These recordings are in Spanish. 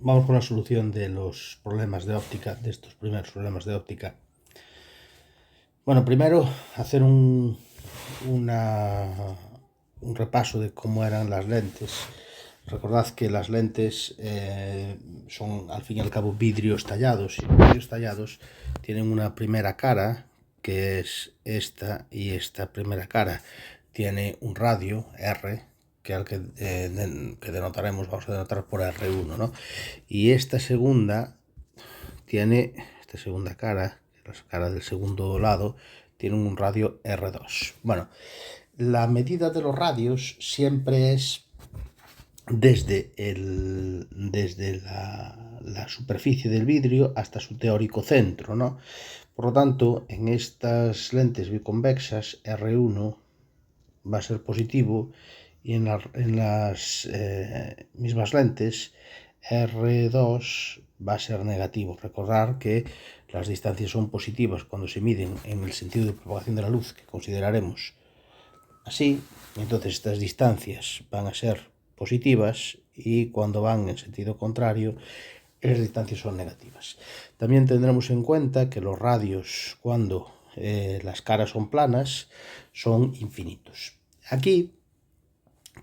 Vamos con la solución de los problemas de óptica, de estos primeros problemas de óptica. Bueno, primero hacer un repaso de cómo eran las lentes. Recordad que las lentes son al fin y al cabo vidrios tallados, y los vidrios tallados tienen una primera cara, que es esta, y esta primera cara tiene un radio R, que al que denotaremos, vamos a denotar por R1, ¿no? Y esta segunda cara, la cara del segundo lado, tiene un radio R2. Bueno, la medida de los radios siempre es desde la superficie del vidrio hasta su teórico centro, ¿no? Por lo tanto, en estas lentes biconvexas, R1 va a ser positivo y en las mismas lentes R2 va a ser negativo. Recordar que las distancias son positivas cuando se miden en el sentido de propagación de la luz, que consideraremos así. Entonces estas distancias van a ser positivas, y cuando van en sentido contrario, esas distancias son negativas. También tendremos en cuenta que los radios, cuando las caras son planas, son infinitos. Aquí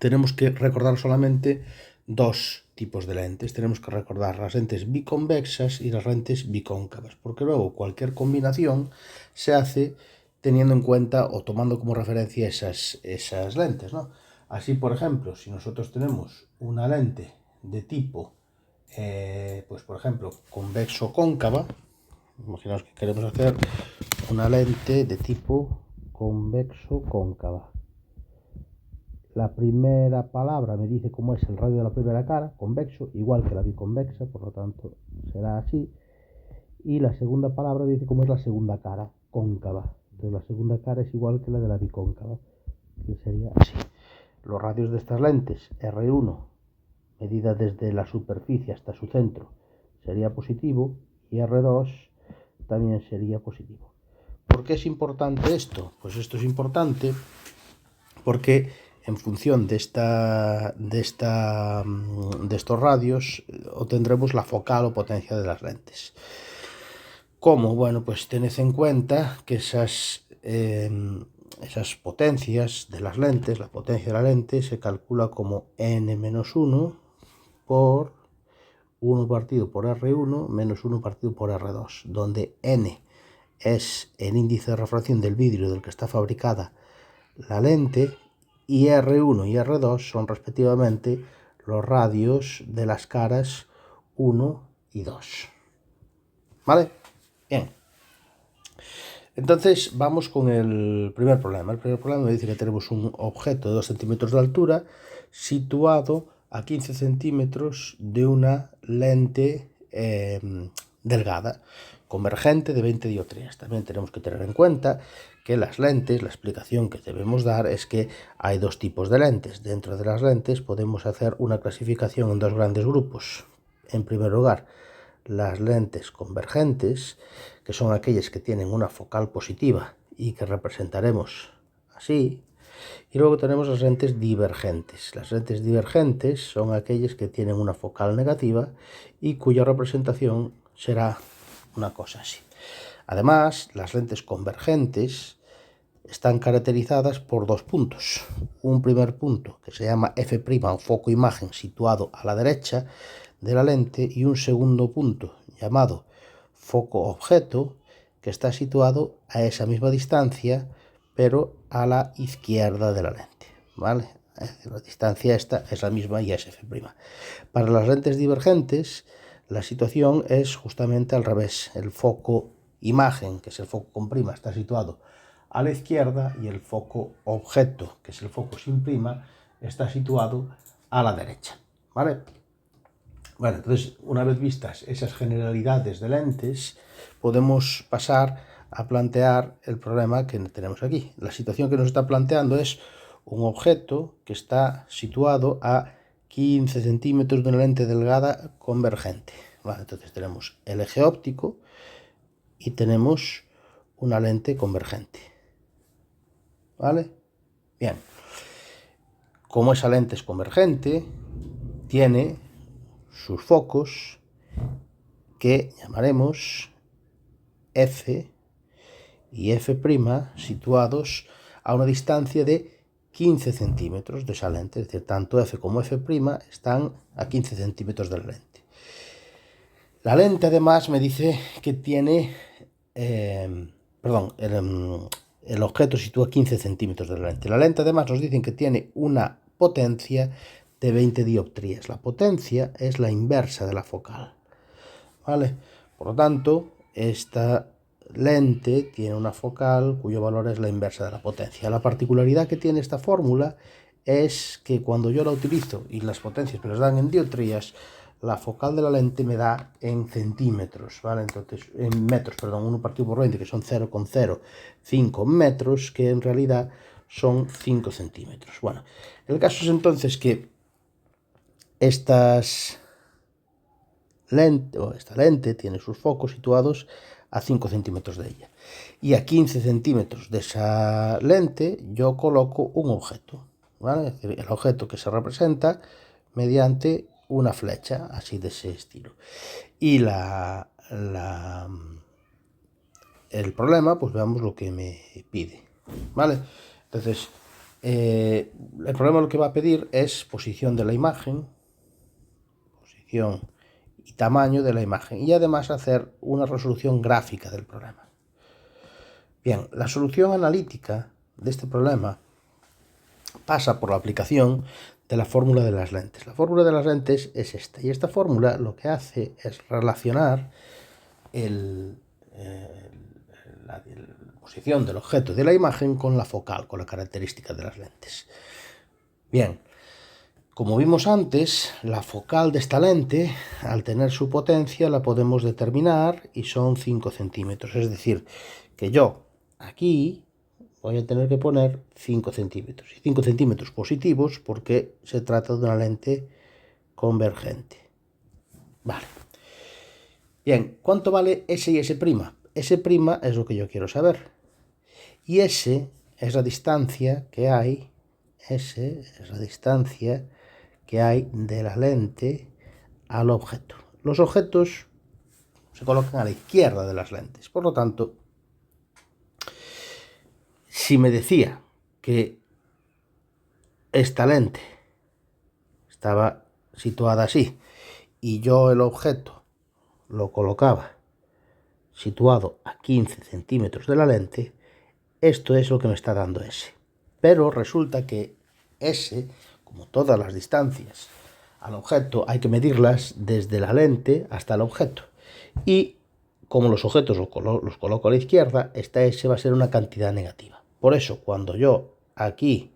tenemos que recordar solamente dos tipos de lentes. Tenemos que recordar las lentes biconvexas y las lentes bicóncavas, porque luego cualquier combinación se hace teniendo en cuenta o tomando como referencia esas lentes, ¿no? Así, por ejemplo, si nosotros tenemos una lente de tipo, pues por ejemplo, convexo-cóncava, imaginaos que queremos hacer una lente de tipo convexo-cóncava. La primera palabra me dice cómo es el radio de la primera cara, convexo, igual que la biconvexa, por lo tanto será así. Y la segunda palabra dice cómo es la segunda cara, cóncava. Entonces la segunda cara es igual que la de la bicóncava, que sería así. Los radios de estas lentes, R1, medida desde la superficie hasta su centro, sería positivo, y R2 también sería positivo. ¿Por qué es importante esto? Pues esto es importante porque en función de estos radios obtendremos la focal o potencia de las lentes. ¿Cómo? Bueno, pues tened en cuenta que esas potencias de las lentes, la potencia de la lente se calcula como n-1 por 1 partido por R1 menos 1 partido por R2, donde n es el índice de refracción del vidrio del que está fabricada la lente, y R1 y R2 son respectivamente los radios de las caras 1 y 2. ¿Vale? Bien. Entonces vamos con el primer problema. El primer problema me dice que tenemos un objeto de 2 centímetros de altura situado a 15 centímetros de una lente delgada, convergente de 20 dioptrías. También tenemos que tener en cuenta que las lentes, la explicación que debemos dar es que hay dos tipos de lentes. Dentro de las lentes podemos hacer una clasificación en dos grandes grupos. En primer lugar, las lentes convergentes, que son aquellas que tienen una focal positiva y que representaremos así. Y luego tenemos las lentes divergentes. Las lentes divergentes son aquellas que tienen una focal negativa y cuya representación será una cosa así. Además, las lentes convergentes están caracterizadas por dos puntos. Un primer punto que se llama F' o foco imagen, situado a la derecha de la lente, y un segundo punto llamado foco objeto, que está situado a esa misma distancia pero a la izquierda de la lente, ¿vale? La distancia esta es la misma y es F'. Para las lentes divergentes la situación es justamente al revés. El foco imagen, que es el foco con prima, está situado a la izquierda, y el foco objeto, que es el foco sin prima, está situado a la derecha, ¿vale? Bueno, entonces, una vez vistas esas generalidades de lentes, podemos pasar a plantear el problema que tenemos aquí. La situación que nos está planteando es un objeto que está situado a 15 centímetros de una lente delgada convergente. Vale, entonces tenemos el eje óptico y tenemos una lente convergente. ¿Vale? Bien. Como esa lente es convergente, tiene sus focos, que llamaremos F y F', situados a una distancia de 15 centímetros de esa lente. Es decir, tanto F como F' están a 15 centímetros de la lente. La lente además me dice que tiene, el objeto sitúa 15 centímetros de la lente. La lente además nos dicen que tiene una potencia de 20 dioptrías. La potencia es la inversa de la focal, ¿vale? Por lo tanto, esta lente tiene una focal cuyo valor es la inversa de la potencia. La particularidad que tiene esta fórmula es que cuando yo la utilizo y las potencias me las dan en dioptrías, la focal de la lente me da en centímetros, ¿vale? Entonces, en metros, perdón, 1 partido por 20, que son 0,05 metros, que en realidad son 5 centímetros. Bueno, el caso es entonces que esta lente tiene sus focos situados a 5 centímetros de ella. Y a 15 centímetros de esa lente yo coloco un objeto, ¿vale? Es decir, el objeto que se representa mediante una flecha, así de ese estilo. Y el problema, pues veamos lo que me pide, ¿vale? Entonces, el problema lo que va a pedir es posición de la imagen, posición y tamaño de la imagen, y además hacer una resolución gráfica del problema. Bien, la solución analítica de este problema pasa por la aplicación de la fórmula de las lentes. La fórmula de las lentes es esta, y esta fórmula lo que hace es relacionar la posición del objeto de la imagen con la focal, con la característica de las lentes. Bien, como vimos antes, la focal de esta lente, al tener su potencia, la podemos determinar y son 5 centímetros. Es decir, que yo aquí voy a tener que poner 5 centímetros. Y 5 centímetros positivos porque se trata de una lente convergente. Vale. Bien, ¿cuánto vale S y S'? S' es lo que yo quiero saber. Y S es la distancia que hay, S es la distancia que hay de la lente al objeto. Los objetos se colocan a la izquierda de las lentes. Por lo tanto, si me decía que esta lente estaba situada así y yo el objeto lo colocaba situado a 15 centímetros de la lente, esto es lo que me está dando S. Pero resulta que S, como todas las distancias al objeto, hay que medirlas desde la lente hasta el objeto. Y como los objetos los coloco a la izquierda, esta S va a ser una cantidad negativa. Por eso, cuando yo aquí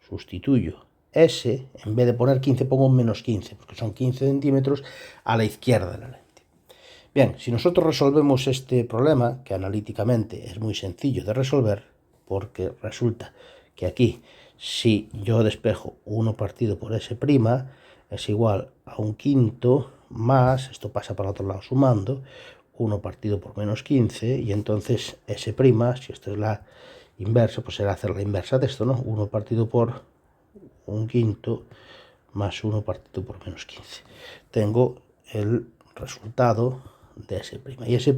sustituyo S, en vez de poner 15 pongo menos 15, porque son 15 centímetros a la izquierda de la lente. Bien, si nosotros resolvemos este problema, que analíticamente es muy sencillo de resolver, porque resulta que aquí, si yo despejo 1 partido por S' es igual a 1/5 más, esto pasa para el otro lado sumando, 1 partido por menos 15, y entonces S', si esto es la inversa, pues será hacer la inversa de esto, ¿no? 1 partido por 1/5 más 1 partido por menos 15. Tengo el resultado de S'. Y S',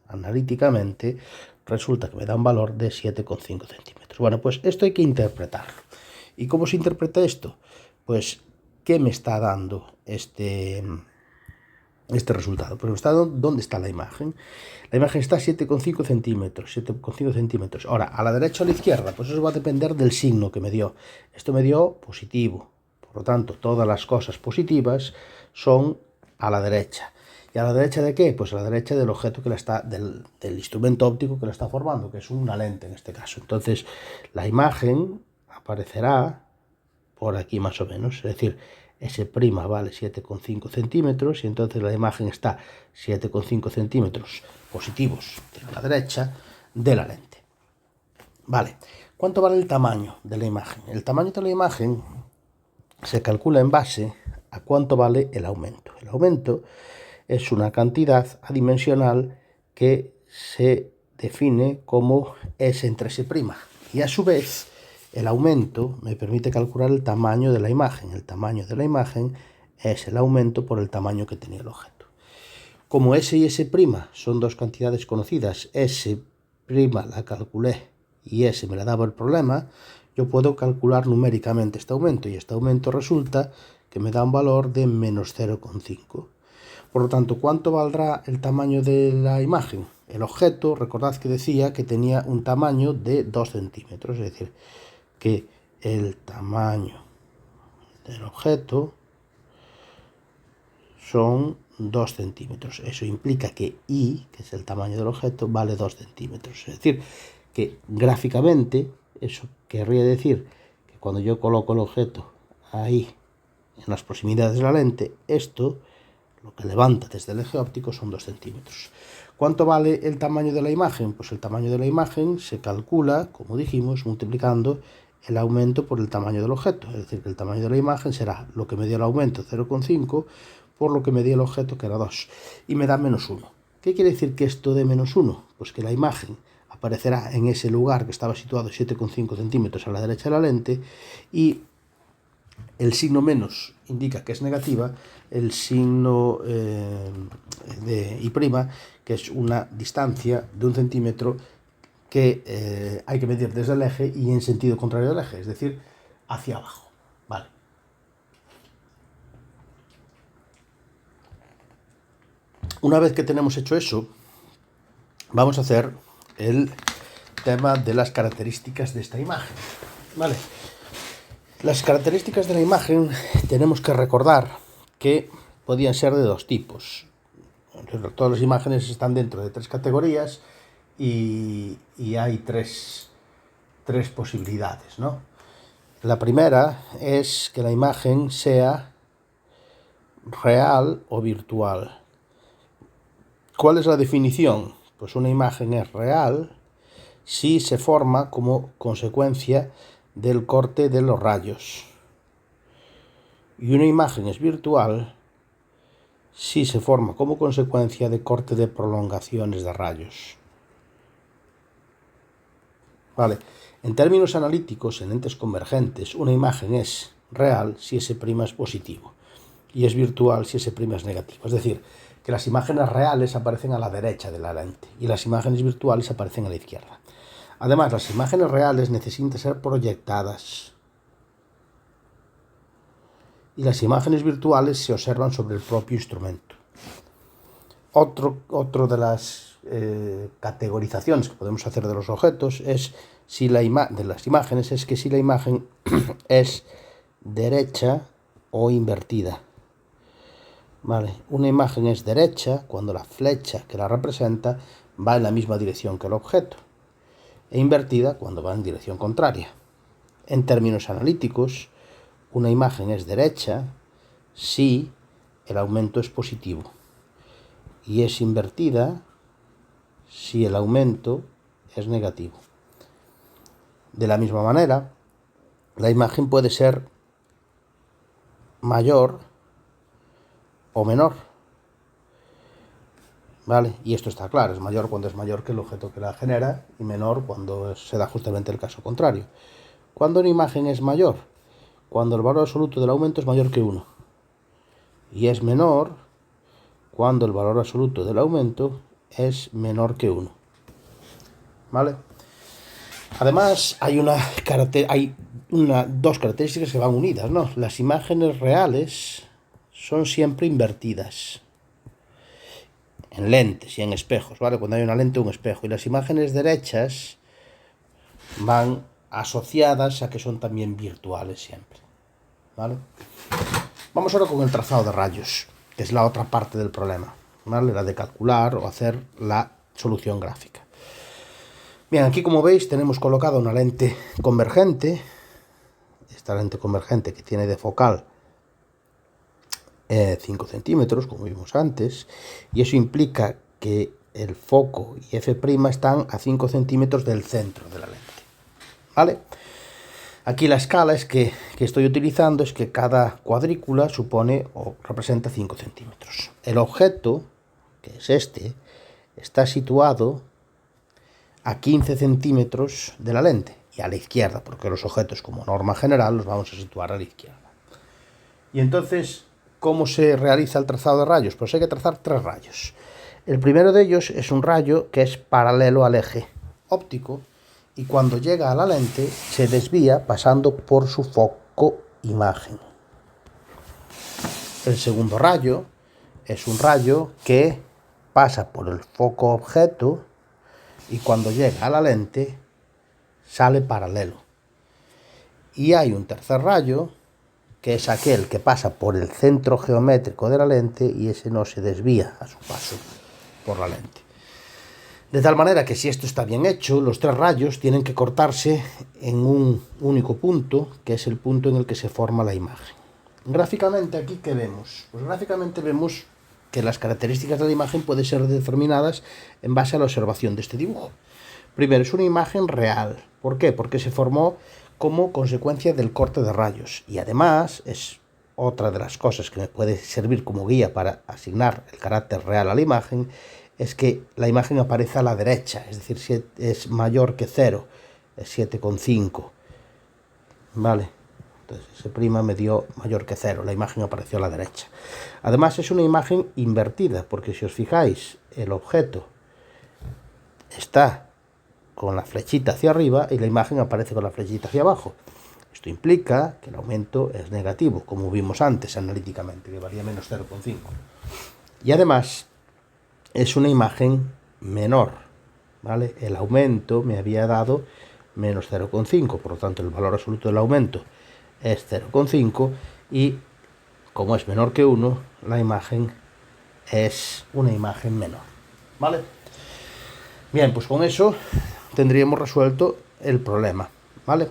analíticamente, resulta que me da un valor de 7,5 centímetros. Bueno, pues esto hay que interpretarlo. ¿Y cómo se interpreta esto? Pues, ¿qué me está dando este resultado? Pues me está dando dónde está la imagen. La imagen está a 7,5 centímetros, 7,5 centímetros. Ahora, a la derecha o a la izquierda, pues eso va a depender del signo que me dio. Esto me dio positivo. Por lo tanto, todas las cosas positivas son a la derecha. ¿Y a la derecha de qué? Pues a la derecha del objeto que la está, del instrumento óptico que la está formando, que es una lente en este caso. Entonces, la imagen aparecerá por aquí más o menos. Es decir, S' vale 7,5 centímetros y entonces la imagen está 7,5 centímetros positivos de la derecha de la lente. Vale, ¿cuánto vale el tamaño de la imagen? El tamaño de la imagen se calcula en base a cuánto vale el aumento. El aumento es una cantidad adimensional que se define como S entre S'. Y a su vez, el aumento me permite calcular el tamaño de la imagen. El tamaño de la imagen es el aumento por el tamaño que tenía el objeto. Como S y S' son dos cantidades conocidas, S' la calculé y S me la daba el problema, yo puedo calcular numéricamente este aumento, y este aumento resulta que me da un valor de menos 0,5. Por lo tanto, ¿cuánto valdrá el tamaño de la imagen? El objeto, recordad que decía que tenía un tamaño de 2 centímetros, es decir, que el tamaño del objeto son 2 centímetros. Eso implica que I, que es el tamaño del objeto, vale 2 centímetros. Es decir, que gráficamente eso querría decir que cuando yo coloco el objeto ahí, en las proximidades de la lente, esto, lo que levanta desde el eje óptico, son 2 centímetros. ¿Cuánto vale el tamaño de la imagen? Pues el tamaño de la imagen se calcula, como dijimos, multiplicando el aumento por el tamaño del objeto. Es decir, que el tamaño de la imagen será lo que me dio el aumento, 0,5, por lo que me dio el objeto, que era 2, y me da menos 1. ¿Qué quiere decir que esto de menos 1? Pues que la imagen aparecerá en ese lugar que estaba situado 7,5 centímetros a la derecha de la lente, y el signo menos indica que es negativa, el signo de I', que es una distancia de 1 centímetro que hay que medir desde el eje y en sentido contrario del eje, es decir, hacia abajo. Vale. Una vez que tenemos hecho eso, vamos a hacer el tema de las características de esta imagen. Vale. Las características de la imagen tenemos que recordar que podían ser de dos tipos. Todas las imágenes están dentro de 3 categorías y hay tres posibilidades, ¿no? La primera es que la imagen sea real o virtual. ¿Cuál es la definición? Pues una imagen es real si se forma como consecuencia del corte de los rayos. Y una imagen es virtual si se forma como consecuencia de corte de prolongaciones de rayos. Vale. En términos analíticos, en lentes convergentes, una imagen es real si S' es positivo y es virtual si S' es negativo. Es decir, que las imágenes reales aparecen a la derecha de la lente y las imágenes virtuales aparecen a la izquierda. Además, las imágenes reales necesitan ser proyectadas y las imágenes virtuales se observan sobre el propio instrumento. Otro de las categorizaciones que podemos hacer de los objetos es de las imágenes es que si la imagen es derecha o invertida. Vale, una imagen es derecha cuando la flecha que la representa va en la misma dirección que el objeto, e invertida cuando va en dirección contraria. En términos analíticos, una imagen es derecha si el aumento es positivo y es invertida si el aumento es negativo. De la misma manera, la imagen puede ser mayor o menor. ¿Vale? Y esto está claro, es mayor cuando es mayor que el objeto que la genera y menor cuando se da justamente el caso contrario. ¿Cuándo una imagen es mayor? Cuando el valor absoluto del aumento es mayor que 1. Y es menor cuando el valor absoluto del aumento es menor que 1. ¿Vale? Además, hay dos características que van unidas, ¿no? Las imágenes reales son siempre invertidas en lentes y en espejos, ¿vale? Cuando hay una lente o un espejo. Y las imágenes derechas van asociadas a que son también virtuales siempre, ¿vale? Vamos ahora con el trazado de rayos, que es la otra parte del problema, ¿vale? La de calcular o hacer la solución gráfica. Bien, aquí como veis tenemos colocada una lente convergente, esta lente convergente que tiene de focal 5 centímetros, como vimos antes, y eso implica que el foco y F' están a 5 centímetros del centro de la lente, ¿vale? Aquí la escala que estoy utilizando es que cada cuadrícula supone o representa 5 centímetros. El objeto, que es este, está situado a 15 centímetros de la lente y a la izquierda, porque los objetos como norma general los vamos a situar a la izquierda. Y entonces ¿Cómo se realiza el trazado de rayos? Pues hay que trazar 3 rayos. El primero de ellos es un rayo que es paralelo al eje óptico y cuando llega a la lente se desvía pasando por su foco imagen. El segundo rayo es un rayo que pasa por el foco objeto y cuando llega a la lente sale paralelo. Y hay un tercer rayo que es aquel que pasa por el centro geométrico de la lente y ese no se desvía a su paso por la lente. De tal manera que si esto está bien hecho, los 3 rayos tienen que cortarse en un único punto, que es el punto en el que se forma la imagen. Gráficamente, ¿aquí qué vemos? Pues gráficamente vemos que las características de la imagen pueden ser determinadas en base a la observación de este dibujo. Primero, es una imagen real. ¿Por qué? Porque se formó como consecuencia del corte de rayos. Y además, es otra de las cosas que me puede servir como guía para asignar el carácter real a la imagen, es que la imagen aparece a la derecha, es decir, si es mayor que 0, es 7,5. ¿Vale? Entonces, ese prima me dio mayor que 0, la imagen apareció a la derecha. Además, es una imagen invertida, porque si os fijáis, el objeto está con la flechita hacia arriba y la imagen aparece con la flechita hacia abajo. Esto implica que el aumento es negativo, como vimos antes analíticamente, que valía menos 0,5. Y además es una imagen menor, ¿vale? El aumento me había dado menos 0,5, por lo tanto el valor absoluto del aumento es 0,5 y como es menor que 1, la imagen es una imagen menor, ¿vale? Bien, pues con eso tendríamos resuelto el problema, ¿vale?